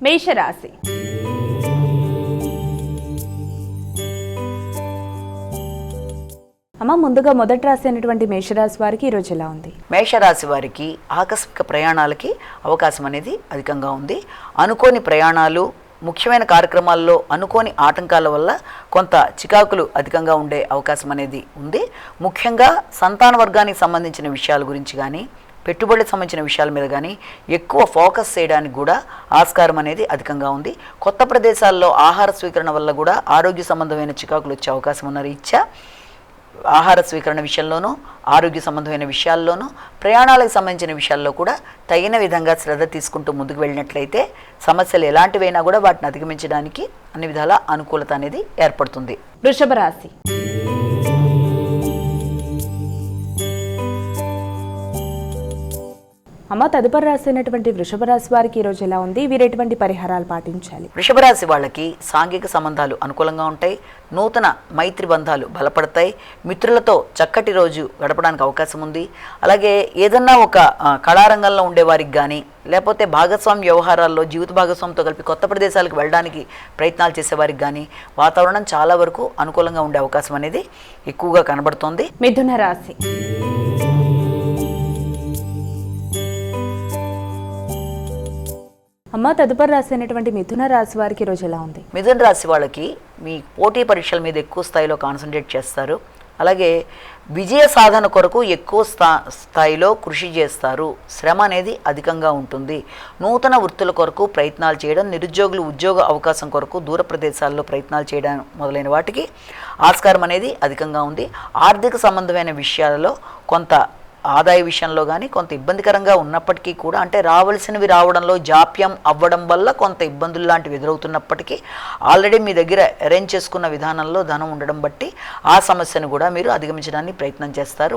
మేషరాశి. అమ్మ, ముందుగా మొదటి రాశి అయినటువంటి మేషరాశి వారికి ఈరోజు ఎలా ఉంది? మేషరాశి వారికి ఆకస్మిక ప్రయాణాలకి అవకాశం అనేది అధికంగా ఉంది. అనుకోని ప్రయాణాలు, ముఖ్యమైన కార్యక్రమాల్లో అనుకోని ఆటంకాల వల్ల కొంత చికాకులు అధికంగా ఉండే అవకాశం అనేది ఉంది. ముఖ్యంగా సంతాన వర్గానికి సంబంధించిన విషయాల గురించి కానీ, పెట్టుబడులకు సంబంధించిన విషయాల మీద కానీ ఎక్కువ ఫోకస్ చేయడానికి కూడా ఆస్కారం అనేది అధికంగా ఉంది. కొత్త ప్రదేశాల్లో ఆహార స్వీకరణ వల్ల కూడా ఆరోగ్య సంబంధమైన చికాకులు వచ్చే అవకాశం ఉన్న రీత్యా ఆహార స్వీకరణ విషయంలోనూ, ఆరోగ్య సంబంధమైన విషయాల్లోనూ, ప్రయాణాలకు సంబంధించిన విషయాల్లో కూడా తగిన విధంగా శ్రద్ధ తీసుకుంటూ ముందుకు వెళ్ళినట్లయితే సమస్యలు ఎలాంటివైనా కూడా వాటిని అధిగమించడానికి అన్ని విధాల అనుకూలత అనేది ఏర్పడుతుంది. వృషభ రాశి. అమ్మ, తదుపరి రాశి అయినటువంటి వృషభ రాశి వారికి ఈరోజు ఎలా ఉంది? వీరు ఎటువంటి పరిహారాలు పాటించాలి? వృషభ రాశి వాళ్ళకి సాంఘిక సంబంధాలు అనుకూలంగా ఉంటాయి. నూతన మైత్రి బంధాలు బలపడతాయి. మిత్రులతో చక్కటి రోజు గడపడానికి అవకాశం ఉంది. అలాగే ఏదన్నా ఒక కళారంగంలో ఉండేవారికి కానీ, లేకపోతే భాగస్వామ్య వ్యవహారాల్లో జీవిత భాగస్వామితో కలిపి కొత్త ప్రదేశాలకు వెళ్ళడానికి ప్రయత్నాలు చేసేవారికి కానీ వాతావరణం చాలా వరకు అనుకూలంగా ఉండే అవకాశం అనేది ఎక్కువగా కనబడుతోంది. మిథున రాశి. అమ్మ, తదుపరి రాశి అయినటువంటి మిథున రాశి వారికి ఈరోజు ఎలా ఉంది? మిథున రాశి వాళ్ళకి మీ పోటీ పరీక్షల మీద ఎక్కువ స్థాయిలో కాన్సన్ట్రేట్ చేస్తారు. అలాగే విజయ సాధన కొరకు ఎక్కువ స్థాయిలో కృషి చేస్తారు. శ్రమ అనేది అధికంగా ఉంటుంది. నూతన వృత్తుల కొరకు ప్రయత్నాలు చేయడం, నిరుద్యోగులు ఉద్యోగ అవకాశం కొరకు దూర ప్రదేశాల్లో ప్రయత్నాలు చేయడం మొదలైన వాటికి ఆస్కారం అనేది అధికంగా ఉంది. ఆర్థిక సంబంధమైన విషయాలలో కొంత ఆదాయ విషయంలో కానీ కొంత ఇబ్బందికరంగా ఉన్నప్పటికీ కూడా, అంటే రావాల్సినవి రావడంలో జాప్యం అవ్వడం వల్ల కొంత ఇబ్బందులు లాంటివి ఎదురవుతున్నప్పటికీ ఆల్రెడీ మీ దగ్గర అరేంజ్ చేసుకున్న విధానంలో ధనం ఉండడం బట్టి ఆ సమస్యను కూడా మీరు అధిగమించడానికి ప్రయత్నం చేస్తారు.